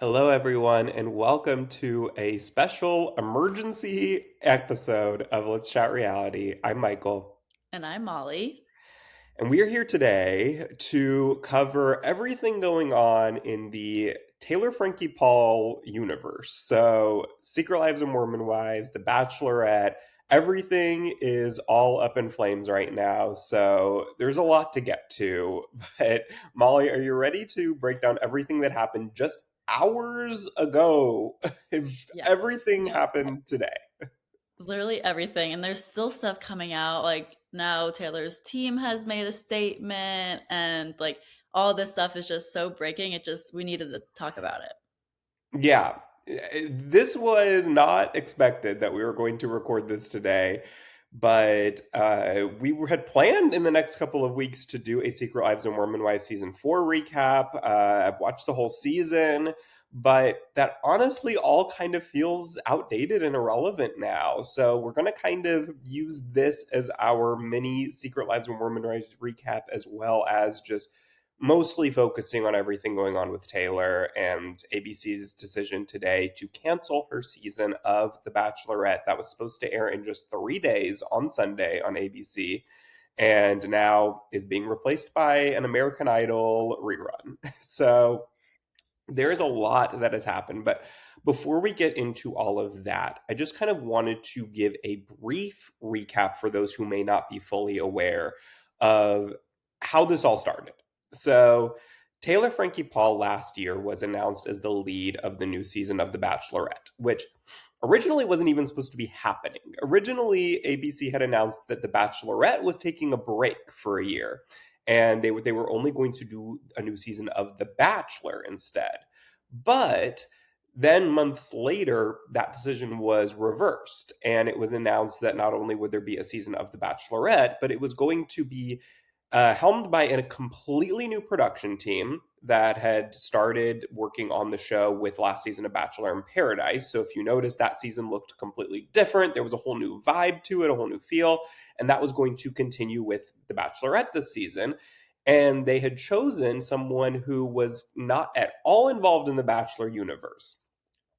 Hello, everyone, and welcome to a special emergency episode of Let's Chat Reality. I'm Michael, And I'm Molly. and we are here today to cover everything going on in the Taylor Frankie Paul universe. So, Secret Lives of Mormon Wives, The Bachelorette, everything is all up in flames right now. So, there's a lot to get to. But, Molly, are you ready to break down everything that happened just hours ago? If Yeah. everything Yep. happened today. Literally everything. And there's still stuff coming out. Like now Taylor's team has made a statement and all this stuff is just so breaking. We needed to talk about it. Yeah, this was not expected that we were going to record this today, but had planned in the next couple of weeks to do a Secret Lives of Mormon Wives season 4 recap. I've watched the whole season, but that honestly all kind of feels outdated and irrelevant now. So we're going to kind of use this as our mini Secret Lives of Mormon Wives recap, as well as just mostly focusing on everything going on with Taylor and ABC's decision today to cancel her season of The Bachelorette that was supposed to air in just 3 days on Sunday on ABC, and now is being replaced by an American Idol rerun. So there is a lot that has happened, but before we get into all of that, I just kind of wanted to give a brief recap for those who may not be fully aware of how this all started. So, Taylor Frankie Paul last year was announced as the lead of the new season of The Bachelorette, which originally wasn't even supposed to be happening. Originally, ABC had announced that The Bachelorette was taking a break for a year, and they were only going to do a new season of The Bachelor instead. But then months later, that decision was reversed, and it was announced that not only would there be a season of The Bachelorette, but it was going to be helmed by a completely new production team that had started working on the show with last season of Bachelor in Paradise. So if you notice, that season looked completely different. There was a whole new vibe to it, a whole new feel, and that was going to continue with The Bachelorette this season. And they had chosen someone who was not at all involved in the Bachelor universe,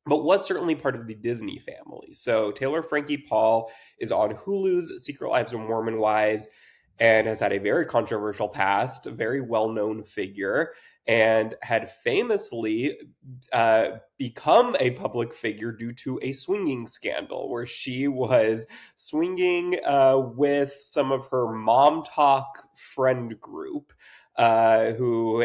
but was certainly part of the Disney family. So Taylor Frankie Paul is on Hulu's Secret Lives of Mormon Wives and has had a very controversial past, a very well known figure, and had famously become a public figure due to a swinging scandal where she was swinging with some of her mom talk friend group. Who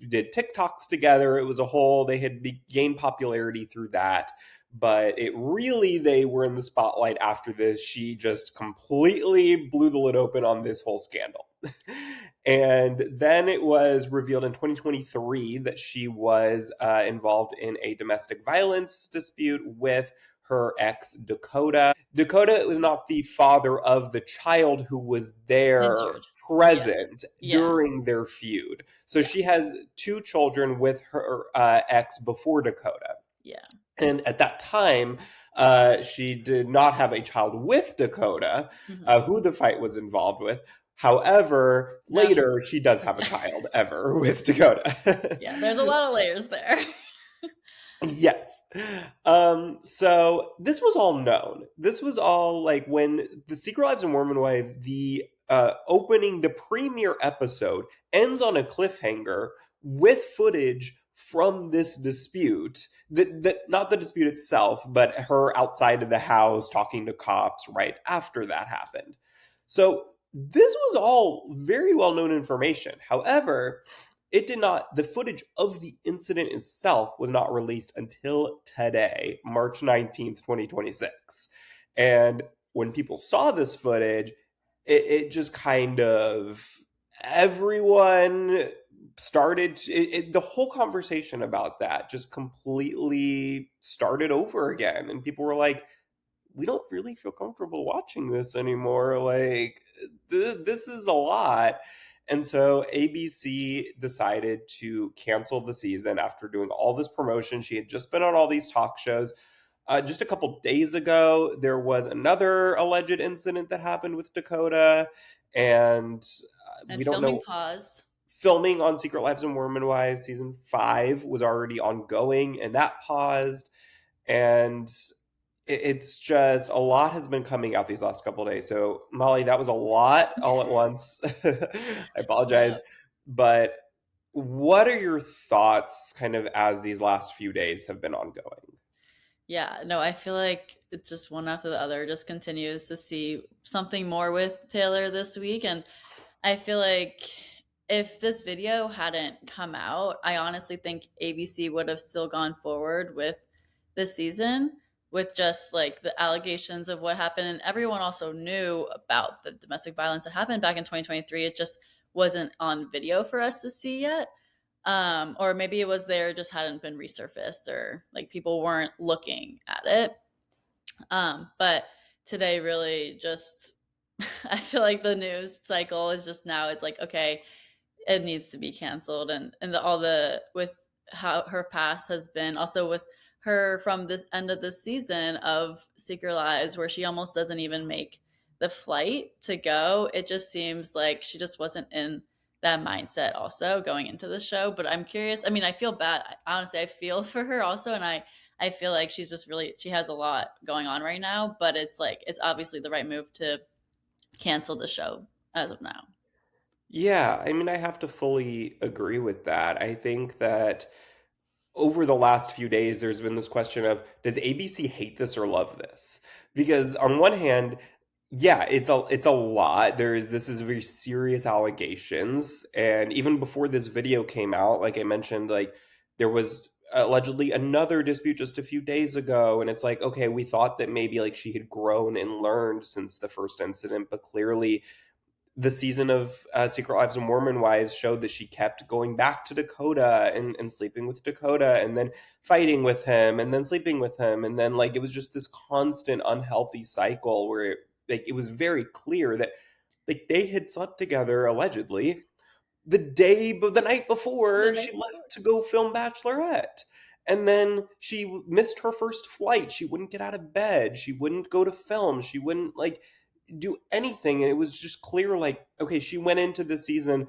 did TikToks together. It was a whole, they had gained popularity through that. But it really, they were in the spotlight after this. She just completely blew the lid open on this whole scandal. And then it was revealed in 2023 that she was involved in a domestic violence dispute with her ex, Dakota. Dakota was not the father of the child who was there Injured. Yeah. present Yeah. during their feud. So Yeah. she has two children with her ex before Dakota. Yeah. And at that time, she did not have a child with Dakota, Hmm. who the fight was involved with. However, Now she later she does have a child ever with Dakota. Yeah, there's a lot of layers there. Yes. So this was all known. This was all like when the Secret Lives of Mormon Wives, the the premiere episode ends on a cliffhanger with footage from this dispute. That not the dispute itself, but her outside of the house talking to cops right after that happened. So this was all very well known information. However, it did not, the footage of the incident itself was not released until today, March 19th, 2026. And when people saw this footage, it just kind of, everyone started, the whole conversation about that just completely started over again. And people were like, we don't really feel comfortable watching this anymore. Like, this is a lot. And so ABC decided to cancel the season after doing all this promotion. She had just been on all these talk shows. Just a couple days ago, there was another alleged incident that happened with Dakota, and And we don't filming know. paused. filming on Secret Lives of Mormon Wives season 5 was already ongoing, and that paused. And it's just a lot has been coming out these last couple of days. So Molly, that was a lot all at once. I Yeah. apologize. But what are your thoughts kind of as these last few days have been ongoing? Yeah, no, I feel like it's just one after the other just continues to see something more with Taylor this week. And I feel like if this video hadn't come out, I honestly think ABC would have still gone forward with this season with just like the allegations of what happened. And everyone also knew about the domestic violence that happened back in 2023. It just wasn't on video for us to see yet. Or maybe it was there, just hadn't been resurfaced, or like people weren't looking at it. But today really just I feel like the news cycle is just now it's like, okay, it needs to be canceled. And all the with how her past has been, also with her from this end of the season of Secret Lives where she almost doesn't even make the flight to go. It just seems like she just wasn't in that mindset also going into the show. But I'm curious, I mean, I feel bad, honestly, I feel for her also. And I feel like she's just really, she has a lot going on right now, but it's like it's obviously the right move to cancel the show as of now. Yeah, I mean, I have to fully agree with that. I think that over the last few days, there's been this question of does ABC hate this or love this? Because on one hand, yeah, it's a lot. This is very serious allegations, and even before this video came out, like I mentioned, like there was allegedly another dispute just a few days ago, and it's like okay, we thought that maybe like she had grown and learned since the first incident, but clearly the season of Secret Lives of Mormon Wives showed that she kept going back to Dakota and sleeping with Dakota and then fighting with him and then sleeping with him. And then, like, it was just this constant unhealthy cycle where it was very clear that, like, they had slept together allegedly the night The before night she before. left to go film Bachelorette. And then she missed her first flight. She wouldn't get out of bed. She wouldn't go to film. She wouldn't, like, do anything, and it was just clear like okay, she went into the season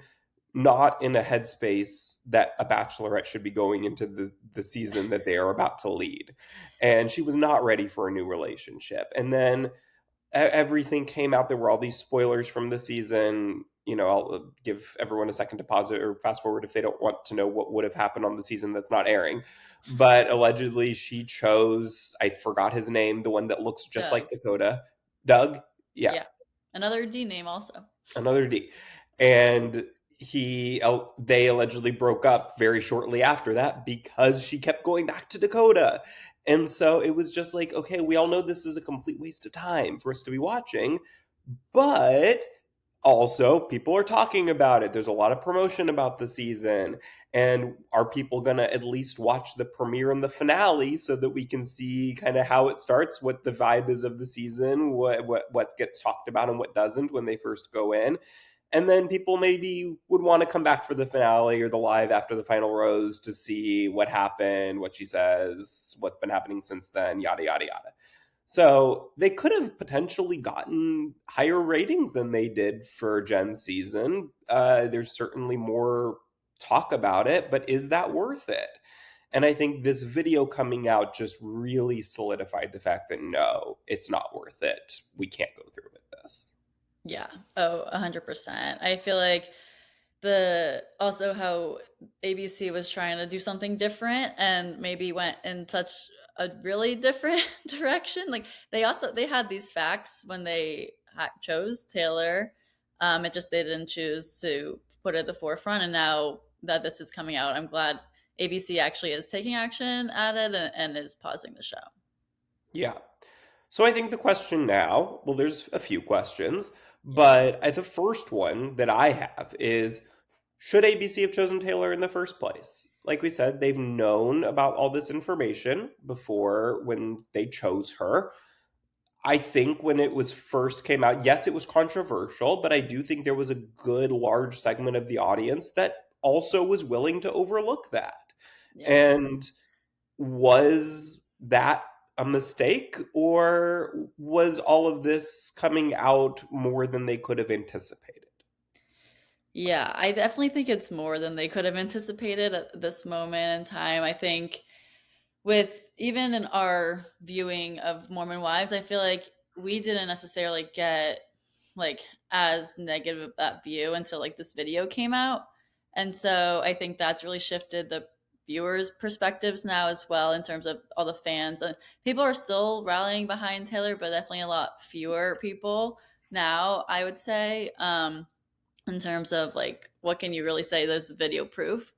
not in a headspace that a bachelorette should be going into the season that they are about to lead, and she was not ready for a new relationship. And then everything came out. There were all these spoilers from the season. I'll give everyone a second to pause it or fast forward if they don't want to know what would have happened on the season that's not airing. But allegedly she chose, I forgot his name, the one that looks just like Doug. Dakota. Doug. Yeah, Yeah. Another D name also. another D. And they allegedly broke up very shortly after that because she kept going back to Dakota. And so it was just like, okay, we all know this is a complete waste of time for us to be watching, but also people are talking about it. There's a lot of promotion about the season. And are people going to at least watch the premiere and the finale so that we can see kind of how it starts, what the vibe is of the season, what gets talked about and what doesn't when they first go in? And then people maybe would want to come back for the finale or the live after the final rose to see what happened, what she says, what's been happening since then, yada, yada, yada. So they could have potentially gotten higher ratings than they did for Jen's season. There's certainly more talk about it, but is that worth it? And I think this video coming out just really solidified the fact that no, it's not worth it. We can't go through with this. Yeah. Oh, 100%. I feel like the also how ABC was trying to do something different and maybe went in touch a really different direction. Like they had these facts when they chose Taylor. It just they didn't choose to put it at the forefront. And now that this is coming out, I'm glad ABC actually is taking action at it and is pausing the show. Yeah. So I think the question now, well, there's a few questions, Yeah. but the first one that I have is should ABC have chosen Taylor in the first place? Like we said, they've known about all this information before when they chose her. I think when it was first came out, yes, it was controversial, but I do think there was a good large segment of the audience that also was willing to overlook that. Yeah. And was that a mistake, or was all of this coming out more than they could have anticipated? Yeah, I definitely think it's more than they could have anticipated at this moment in time. I think with even in our viewing of Mormon Wives, I feel like we didn't necessarily get like as negative of that view until like this video came out. And so I think that's really shifted the viewers' perspectives now as well in terms of all the fans. People are still rallying behind Taylor, but definitely a lot fewer people now, I would say. In terms of like what can you really say, there's video proof.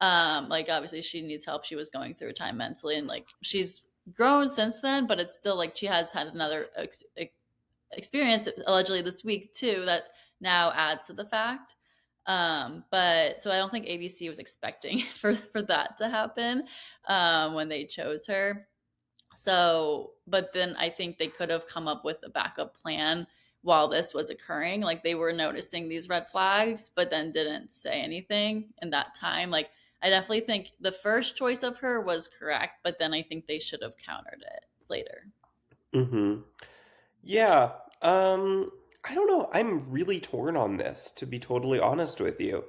Like obviously she needs help, she was going through a time mentally, and like she's grown since then, but it's still like she has had another experience allegedly this week too that now adds to the fact. But so I don't think ABC was expecting for that to happen when they chose her. So, but then I think they could have come up with a backup plan while this was occurring. Like they were noticing these red flags, but then didn't say anything in that time. Like I definitely think the first choice of her was correct, but then I think they should have countered it later. Hmm. Yeah. Um, I don't know. I'm really torn on this, to be totally honest with you,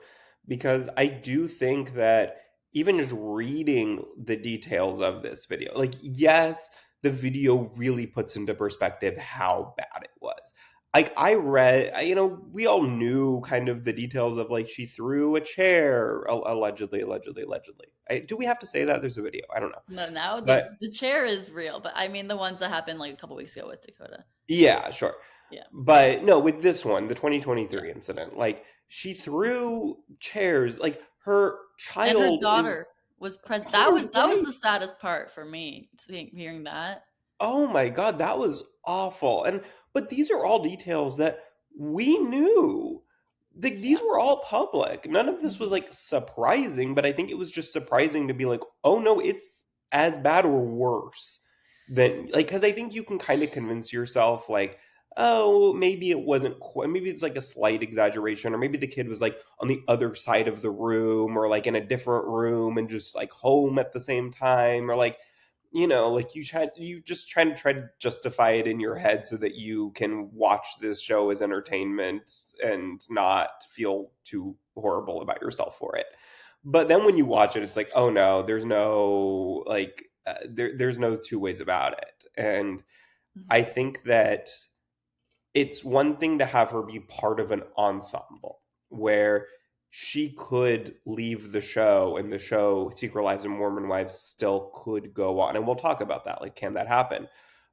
because I do think that even just reading the details of this video, like, yes, the video really puts into perspective how bad it was. Like, we all knew kind of the details of like she threw a chair, allegedly. Do we have to say that? There's a video. I don't know. No, now But the chair is real, but I mean the ones that happened like a couple weeks ago with Dakota. yeah, sure. Yeah, But no, with this one, the yeah, 2023 incident, like she threw chairs, like her and her child is daughter was present. That daughter's was right. the saddest part for me, hearing that. Oh my God, that was awful. And but these are all details that we knew. These Yeah. were all public. None of this was Mhm. like surprising, but I think it was just surprising to be like, oh no, it's as bad or worse than like because I think you can kind of convince yourself like, oh, maybe it wasn't quite, maybe it's like a slight exaggeration, or maybe the kid was like on the other side of the room or like in a different room and just like home at the same time, or like like you just try to justify it in your head so that you can watch this show as entertainment and not feel too horrible about yourself for it. But then when you watch it, it's like, oh no, there's no there's no two ways about it. And I Mhm. think that it's one thing to have her be part of an ensemble where she could leave the show and the show Secret Lives of Mormon Wives still could go on. And we'll talk about that. Like, can that happen?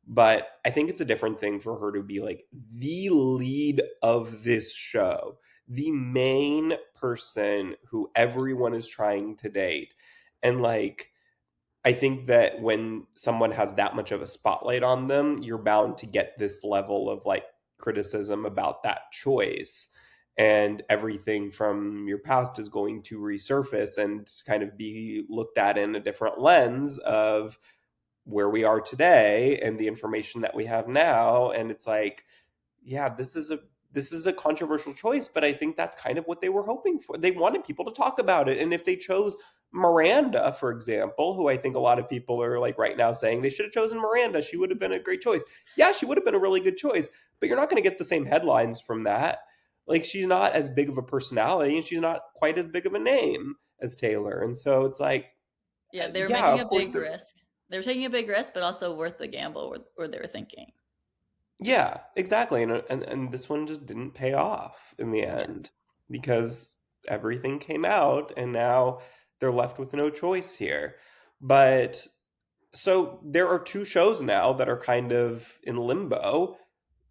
But I think it's a different thing for her to be like the lead of this show, the main person who everyone is trying to date. And like, I think that when someone has that much of a spotlight on them, you're bound to get this level of like criticism about that choice. And everything from your past is going to resurface and kind of be looked at in a different lens of where we are today and the information that we have now. And it's like, yeah, this is a controversial choice, but I think that's kind of what they were hoping for. They wanted people to talk about it. And if they chose Miranda, for example, who I think a lot of people are like right now saying they should have chosen Miranda, she would have been a great choice. Yeah, she would have been a really good choice, but you're not going to get the same headlines from that. Like she's not as big of a personality and she's not quite as big of a name as Taylor. And so it's like, Yeah, they were yeah, making a of course big they're risk. They were taking a big risk, but also worth the gamble. Where they were thinking. yeah, exactly. And this one just didn't pay off in the Yeah. end because everything came out and now they're left with no choice here. But so there are two shows now that are kind of in limbo.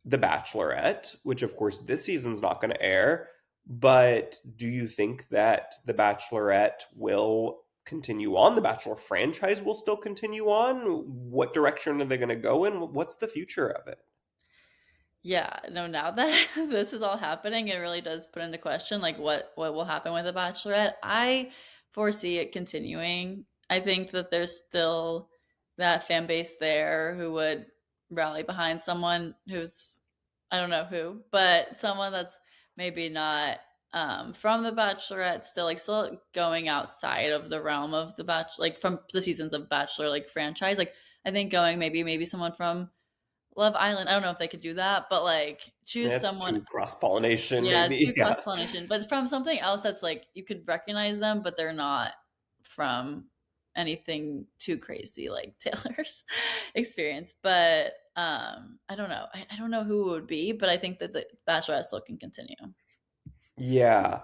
The Bachelorette, which of course this season's not going to air, but do you think that The Bachelorette will continue on? The Bachelor franchise will still continue on? What direction are they going to go in? What's the future of it? Yeah, no, now that this is all happening, it really does put into question like what will happen with the Bachelorette. I foresee it continuing. I think that there's still that fan base there who would rally behind someone who's, I don't know who, but someone that's maybe not from the Bachelorette, still going outside of the realm of the Bachelor, like from the seasons of Bachelor like franchise. Like I think going maybe someone from Love Island. I don't know if they could do that, but like choose That's someone. too cross-pollination, Yeah, maybe. too Yeah. cross-pollination, but from something else that's like you could recognize them, but they're not from anything too crazy like Taylor's experience. But I don't know. I don't know who it would be, but I think that the Bachelorette still can continue. Yeah.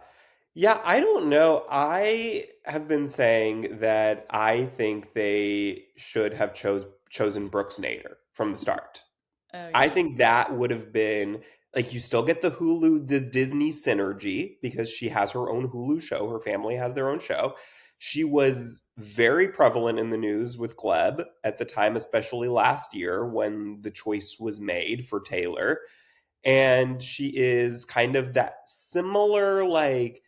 Yeah, I don't know. I have been saying that I think they should have chosen Brooks Nader from the start. Oh I yeah. think that would have been like you still get the Hulu Disney synergy because she has her own Hulu show. Her family has their own show. She was very prevalent in the news with Gleb at the time, especially last year when the choice was made for Taylor. And she is kind of that similar, like,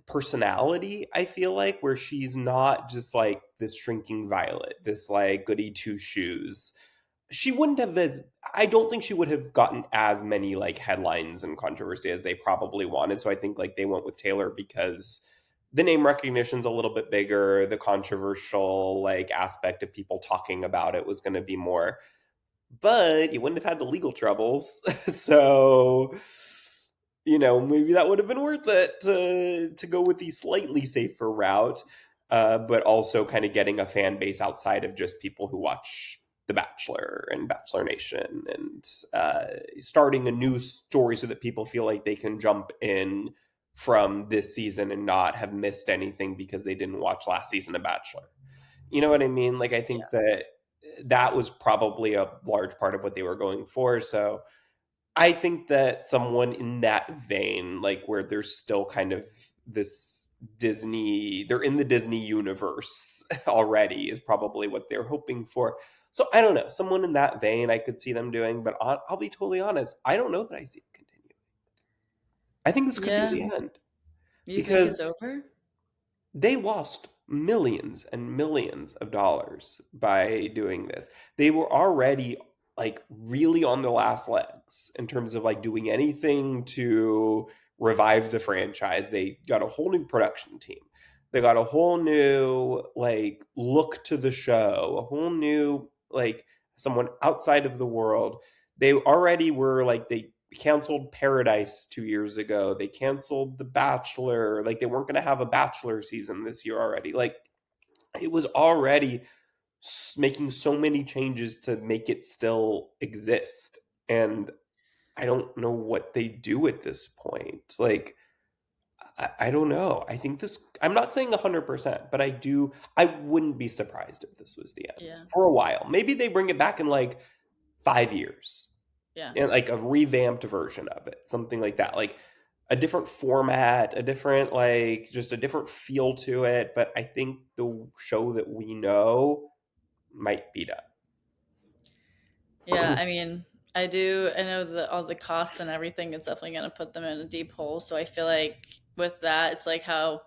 personality, I feel like, where she's not just like this shrinking violet, this like goody two shoes. She wouldn't have as I don't think she would have gotten as many like headlines and controversy as they probably wanted. So I think like they went with Taylor because the name recognition's a little bit bigger, the controversial like aspect of people talking about it was going to be more, but you wouldn't have had the legal troubles. So, maybe that would have been worth it to go with the slightly safer route, but also kind of getting a fan base outside of just people who watch The Bachelor and Bachelor Nation, and starting a new story so that people feel like they can jump in from this season and not have missed anything because they didn't watch last season of Bachelor. You know what I mean? Like, I think that that was probably a large part of what they were going for. So I think that someone in that vein, like where there's still kind of this they're in the Disney universe already, is probably what they're hoping for. So I don't know. Someone in that vein, I could see them doing, but I'll be totally honest. I don't know that I see it continue. I think this could be Yeah. the end You think it's because over? they lost millions and millions of dollars by doing this. They were already like really on the last legs in terms of like doing anything to revive the franchise. They got a whole new production team. They got a whole new like look to the show, a whole new like someone outside of the world. They already were like they canceled Paradise 2 years ago. They canceled The Bachelor. Like they weren't going to have a Bachelor season this year already. Like it was already making so many changes to make it still exist. And I don't know what they do at this point. Like, I don't know. I think I'm not saying 100%, but I wouldn't be surprised if this was the end Yeah. for a while. Maybe they bring it back in like 5 years Yeah. and like a revamped version of it, something like that, like a different format, a different like just a different feel to it. But I think the show that we know might be Yeah, done. I mean, I know that all the costs and everything, it's definitely going to put them in a deep hole. So I feel like with that, it's like how,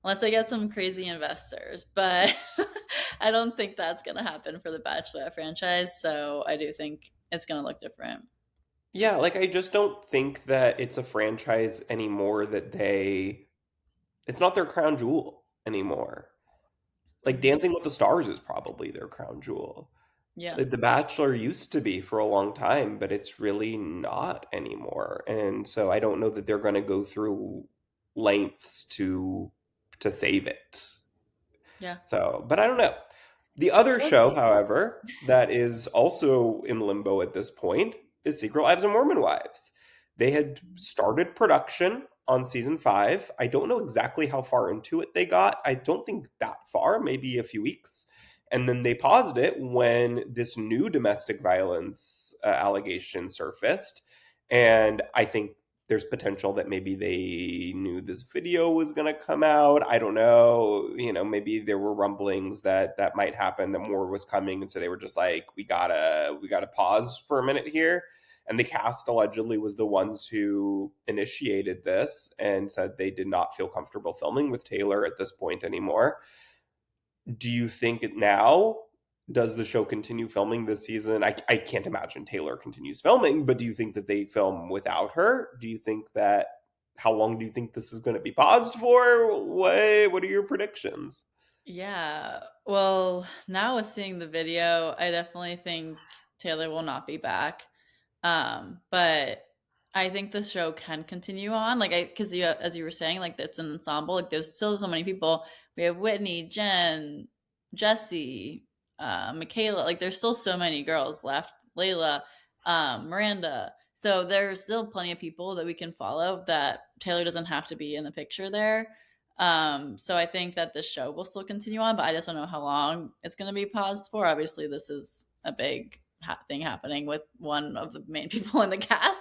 unless they get some crazy investors, but I don't think that's going to happen for the Bachelorette franchise. So I do think it's going to look different. Yeah, like I just don't think that it's a franchise anymore that it's not their crown jewel anymore. Like Hmm. Dancing with the Stars is probably their crown jewel. Yeah. Like, The Bachelor used to be for a long time, but it's really not anymore. And so I don't know that they're going to go through lengths to save it. Yeah. So, but I don't know. The other We'll show, see. however, that is also in limbo at this point is Secret Lives of Mormon Wives. They had started production on season 5. I don't know exactly how far into it they got. I don't think that far, maybe a few weeks. And then they paused it when this new domestic violence allegation surfaced. And I think there's potential that maybe they knew this video was going to come out. I don't know. Maybe there were rumblings that that might happen, that more was coming, and so they were just like, we gotta pause for a minute here. And the cast allegedly was the ones who initiated this and said they did not feel comfortable filming with Taylor at this point anymore. Do you think now, does the show continue filming this season? I can't imagine Taylor continues filming, but do you think that they film without her? Do you think that how long do you think this is going to be paused for? What are your predictions? Yeah. Well, now with seeing the video, I definitely think. Taylor will not be back. But I think the show can continue on. Like, because as you were saying, like, it's an ensemble. Like, there's still so many people. We have Whitney, Jen, Jesse, Michaela. Like, there's still so many girls left. Layla, Miranda. So there's still plenty of people that we can follow that Taylor doesn't have to be in the picture there. So I think that the show will still continue on, but I just don't know how long it's going to be paused for. Obviously, this is a big thing happening with one of the main people in the cast.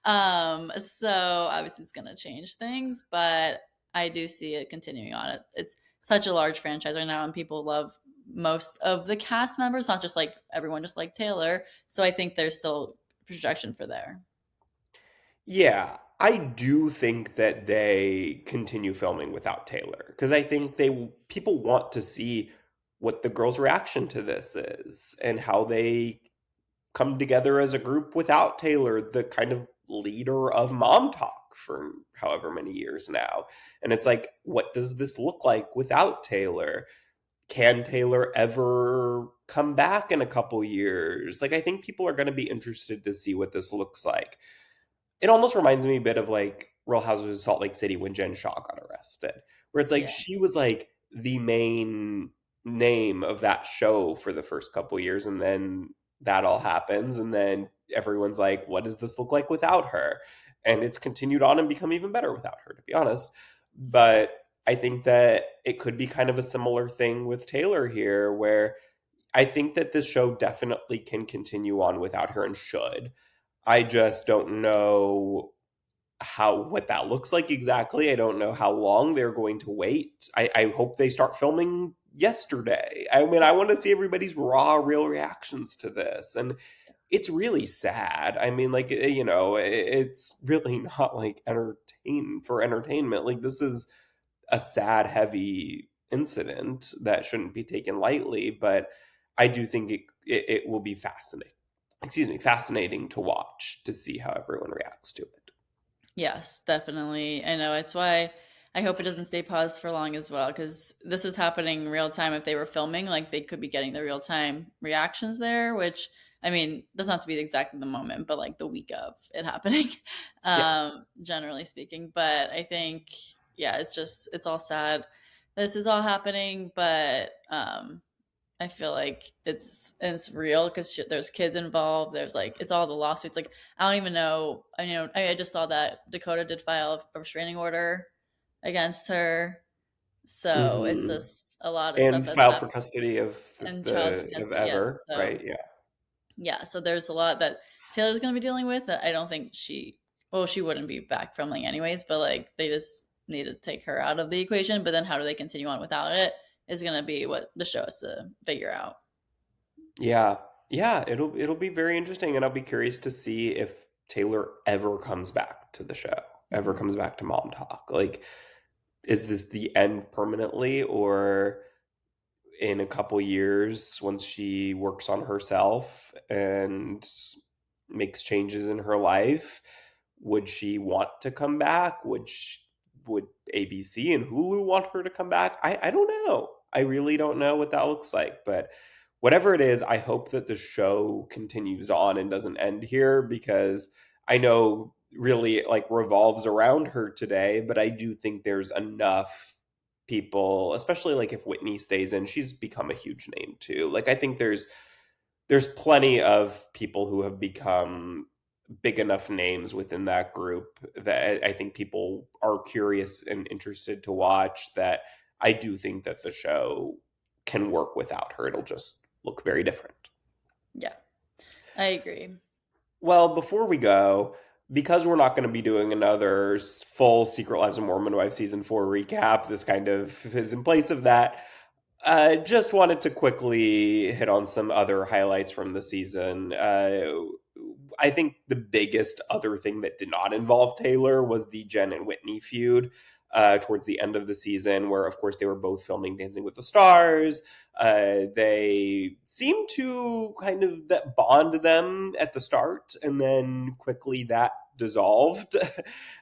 So obviously it's going to change things, but I do see it continuing on. It's such a large franchise right now, and people love most of the cast members, not just like everyone, just like Taylor. So I think there's still projection for there. Yeah, I do think that they continue filming without Taylor because I think people want to see what the girls' reaction to this is and how they come together as a group without Taylor, the kind of leader of Mom Talk for however many years now. And it's like, what does this look like without Taylor? Can Taylor ever come back in a couple years? Like, I think people are going to be interested to see what this looks like. It almost reminds me a bit of like Real Housewives of Salt Lake City when Jen Shaw got arrested, where it's like Yeah. she was like the main name of that show for the first couple years, and then that all happens, and then everyone's like, "What does this look like without her?" And it's continued on and become even better without her, to be honest. But I think that it could be kind of a similar thing with Taylor here, where I think that this show definitely can continue on without her and should. I just don't know what that looks like exactly. I don't know how long they're going to wait. I hope they start filming yesterday. I mean, I want to see everybody's raw, real reactions to this. And it's really sad. I mean, like, it's really not like entertainment. Like, this is a sad, heavy incident that shouldn't be taken lightly, but I do think it will be fascinating to watch to see how everyone reacts to it. Yes, definitely. I know. It's why I hope it doesn't stay paused for long as well, because this is happening real time. If they were filming, like, they could be getting the real time reactions there, which, I mean, doesn't have to be exactly the moment, but like the week of it happening, Yeah. generally speaking. But I think, yeah, it's all sad. This is all happening, but I feel like it's real because there's kids involved. There's like it's all the lawsuits. Like, I don't even know. I just saw that Dakota did file a restraining order against her. So it's Hmm. just a lot of stuff And that's filed for happening custody of in Charles of custody. Yeah. Ever, So right? Yeah. yeah. So there's a lot that Taylor's going to be dealing with. That I don't think she wouldn't be back filming anyways. But like they just need to take her out of the equation. But then how do they continue on without it? Is going to be what the show has to figure out. Yeah. Yeah, it'll be very interesting, and I'll be curious to see if Taylor ever comes back to the show, ever Mhm. comes back to Mom Talk. Like, is this the end permanently, or in a couple years once she works on herself and makes changes in her life, would she want to come back? Would ABC and Hulu want her to come back? I don't know. I really don't know what that looks like, but whatever it is, I hope that the show continues on and doesn't end here, because I know really like revolves around her today, but I do think there's enough people, especially like if Whitney stays in, she's become a huge name too. Like, I think there's plenty of people who have become big enough names within that group that I think people are curious and interested to watch, that I do think that the show can work without her. It'll just look very different. Yeah, I agree. Well, before we go, because we're not going to be doing another full Secret Lives of Mormon Wife season 4 recap, this kind of is in place of that. Just wanted to quickly hit on some other highlights from the season. I think the biggest other thing that did not involve Taylor was the Jen and Whitney feud towards the end of the season, where, of course, they were both filming Dancing with the Stars. They seemed to kind of that bond them at the start, and then quickly that dissolved.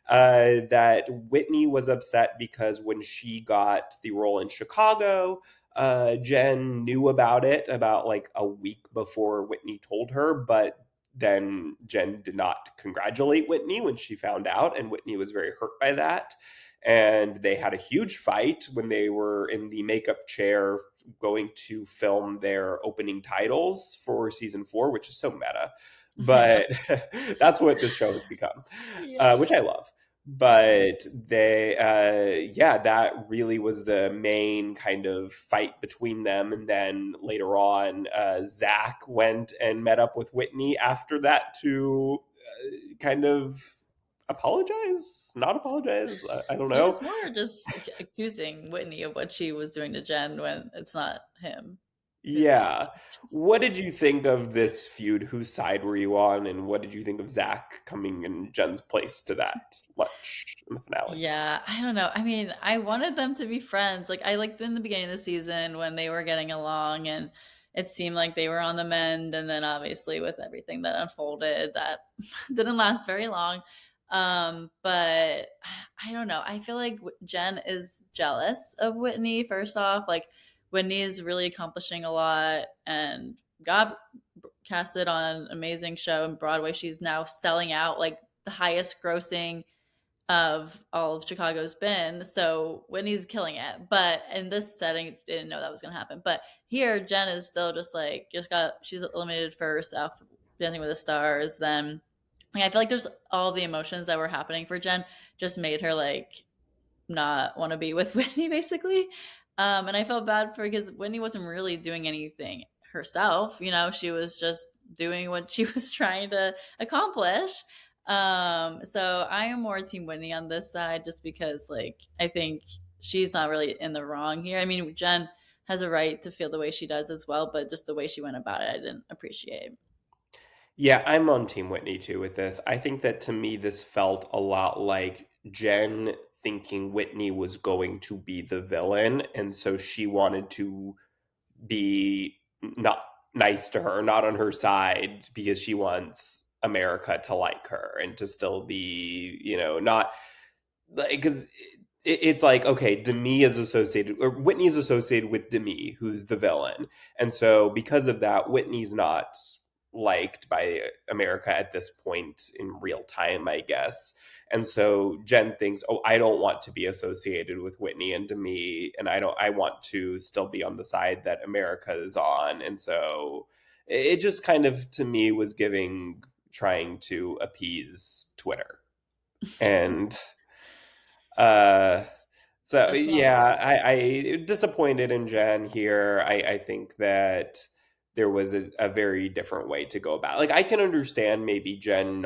That Whitney was upset because when she got the role in Chicago, Jen knew about it about like a week before Whitney told her, but then Jen did not congratulate Whitney when she found out, and Whitney was very hurt by that. And they had a huge fight when they were in the makeup chair going to film their opening titles for season 4, which is so meta. I know. But that's what this show has become, Yeah. which I love. But they yeah, that really was the main kind of fight between them. And then later on, Zach went and met up with Whitney after that to kind of apologize, not apologize, I don't He know. was more just accusing Whitney of what she was doing to Jen when it's not him who's doing Yeah, it. what did you think of this feud? Whose side were you on, and what did you think of Zach coming in Jen's place to that lunch in the finale? Yeah, I don't know. I mean, I wanted them to be friends. Like I liked in the beginning of the season when they were getting along and it seemed like they were on the mend, and then obviously with everything that unfolded, that didn't last very long. But I don't know. I feel like Jen is jealous of Whitney first off. Like Whitney is really accomplishing a lot and got casted on an amazing show in Broadway. She's now selling out like the highest grossing of all of Chicago's been. So Whitney's killing it. But in this setting, didn't know that was gonna happen. But here, Jen is still just like she's eliminated first off Dancing with the Stars. Then like I feel like there's all the emotions that were happening for Jen just made her like not want to be with Whitney basically. And I felt bad for because Whitney wasn't really doing anything herself. You know, she was just doing what she was trying to accomplish. So I am more Team Whitney on this side just because like I think she's not really in the wrong here. I mean, Jen has a right to feel the way she does as well, but just the way she went about it, I didn't appreciate. Yeah, I'm on Team Whitney too with this. I think that to me, this felt a lot like Jen thinking Whitney was going to be the villain. And so she wanted to be not nice to her, not on her side, because she wants America to like her and to still be, not because it's like, okay, Demi is associated, or Whitney is associated with Demi, who's the villain. And so because of that, Whitney's not liked by America at this point in real time, I guess. And so Jen thinks, oh, I don't want to be associated with Whitney and Demi, and I want to still be on the side that America is on. And so it just kind of to me was giving trying to appease Twitter. And uh, so That's not yeah, I disappointed in Jen here. I think that there was a very different way to go about it. Like I can understand maybe Jen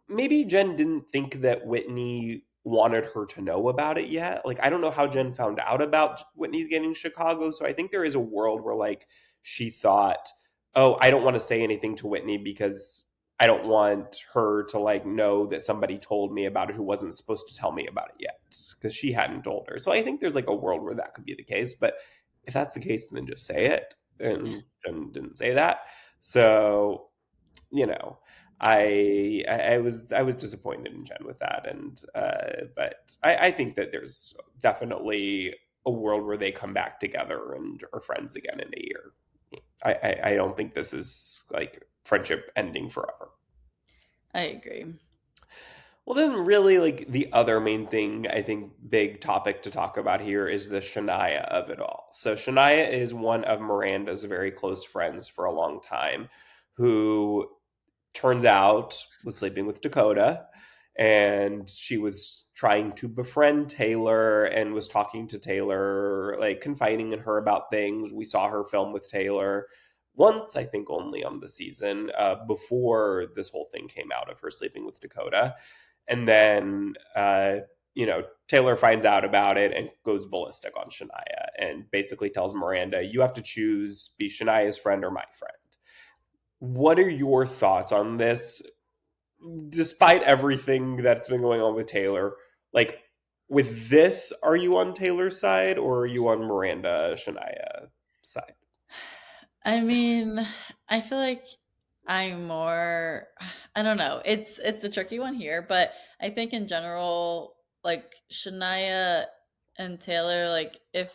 didn't think that Whitney wanted her to know about it yet. Like, I don't know how Jen found out about Whitney getting Chicago. So I think there is a world where, like, she thought, oh, I don't want to say anything to Whitney because I don't want her to, like, know that somebody told me about it who wasn't supposed to tell me about it yet because she hadn't told her. So I think there's, like, a world where that could be the case. But if that's the case, then just say it. And Jen didn't say that. So you know, I was disappointed in Jen with that, and but I think that there's definitely a world where they come back together and are friends again in a year. I don't think this is like friendship ending forever. I agree. Well, then, really, like the other main thing I think, big topic to talk about here is the Shania of it all. So, Shania is one of Miranda's very close friends for a long time, who turns out was sleeping with Dakota, and she was trying to befriend Taylor and was talking to Taylor, like confiding in her about things. We saw her film with Taylor once, I think only on the season, before this whole thing came out of her sleeping with Dakota. And then, Taylor finds out about it and goes ballistic on Shania and basically tells Miranda, you have to choose be Shania's friend or my friend. What are your thoughts on this? Despite everything that's been going on with Taylor, like with this, are you on Taylor's side or are you on Miranda Shania side? I mean, I feel like I'm more I don't know. It's a tricky one here, but I think in general, like Shania and Taylor, like if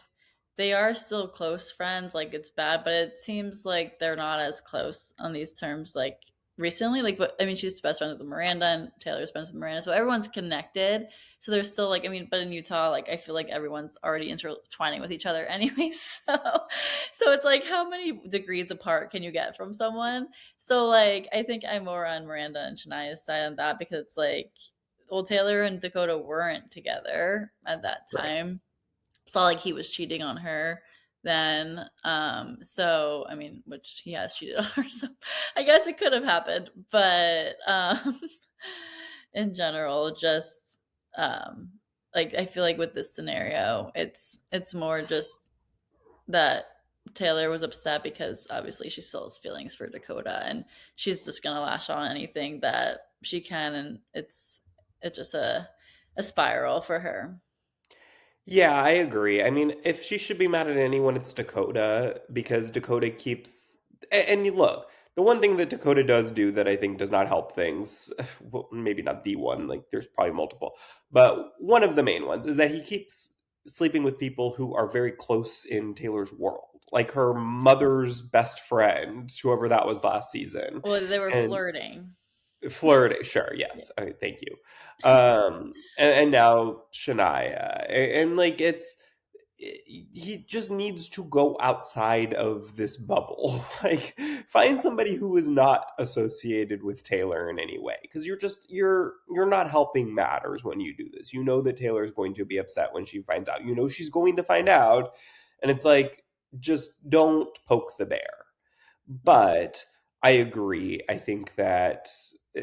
they are still close friends. Like it's bad, but it seems like they're not as close on these terms. Like recently, like but I mean, she's best friends with Miranda, and Taylor's friends with Miranda, so everyone's connected. So there's still like I mean, but in Utah, like I feel like everyone's already intertwining with each other anyway. So it's like how many degrees apart can you get from someone? So like I think I'm more on Miranda and Shania's side on that because it's like well, Taylor and Dakota weren't together at that Right. time. It's not like he was cheating on her then. So I mean, which he has cheated on her, so I guess it could have happened. But in general, just like I feel like with this scenario, it's more just that Taylor was upset because obviously she still has feelings for Dakota and she's just gonna lash on anything that she can and it's just a spiral for her. Yeah, I agree. I mean, if she should be mad at anyone, it's Dakota because Dakota keeps. And you look, the one thing that Dakota does do that I think does not help things, well, maybe not the one, like there's probably multiple, but one of the main ones is that he keeps sleeping with people who are very close in Taylor's world, like her mother's best friend, whoever that was last season. Well, they were And flirting. Flirty, sure, Yeah. yes. Thank you. And now Shania, and like he just needs to go outside of this bubble. Like find somebody who is not associated with Taylor in any way, because you're not helping matters when you do this. You know that Taylor is going to be upset when she finds out. You know she's going to find out, and it's like just don't poke the bear. Yeah. But I agree. I think that uh,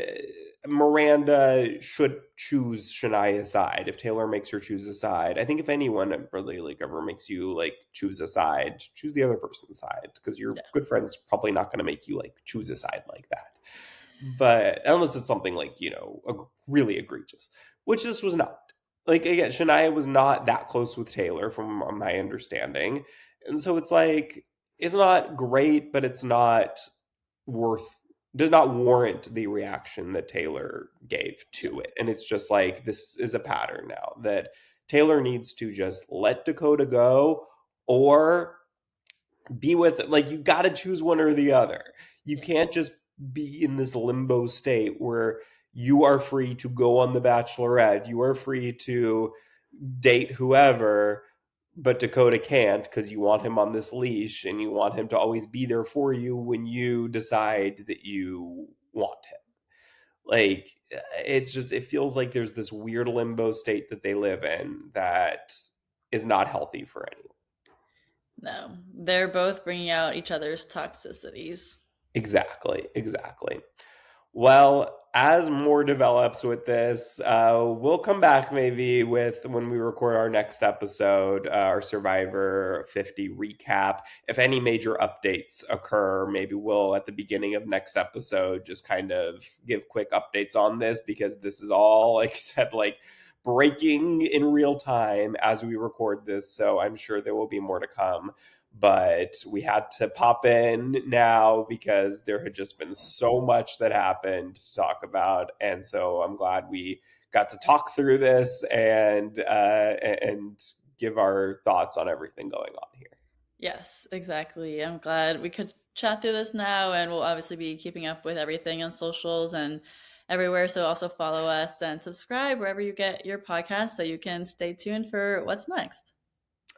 Miranda should choose Shania's side. If Taylor makes her choose a side, I think if anyone really like ever makes you like choose a side, choose the other person's side because your Yeah. good friend's probably not going to make you like choose a side like that. But unless it's something like really egregious, which this was not. Like again, Shania was not that close with Taylor, from my understanding, and so it's like it's not great, but it's not worth does not warrant the reaction that Taylor gave Yeah. to it. And it's just like this is a pattern now that Taylor needs to just let Dakota go or be with it. Like you got to choose one or the other. You Yeah. can't just be in this limbo state where you are free to go on the Bachelorette, you are free to date whoever, but Dakota can't because you want him on this leash and you want him to always be there for you when you decide that you want him. Like it's just it feels like there's this weird limbo state that they live in that is not healthy for anyone. No, they're both bringing out each other's toxicities. Exactly, exactly. Well, as more develops with this, we'll come back maybe with when we record our next episode, our Survivor 50 recap. If any major updates occur, maybe we'll at the beginning of next episode just kind of give quick updates on this because this is all, like I said, like breaking in real time as we record this. So I'm sure there will be more to come, but we had to pop in now because there had just been so much that happened to talk about, and so I'm glad we got to talk through this and give our thoughts on everything going on here. Yes, exactly. I'm glad we could chat through this now, and we'll obviously be keeping up with everything on socials and everywhere. So also follow us and subscribe wherever you get your podcast so you can stay tuned for what's next.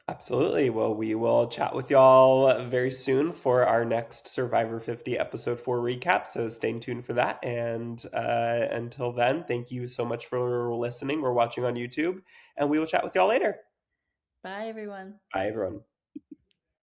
Absolutely. Well, we will chat with y'all very soon for our next Survivor 50 episode 4 recap. So stay tuned for that. And until then, thank you so much for listening or watching on YouTube. And we will chat with y'all later. Bye, everyone. Bye, everyone.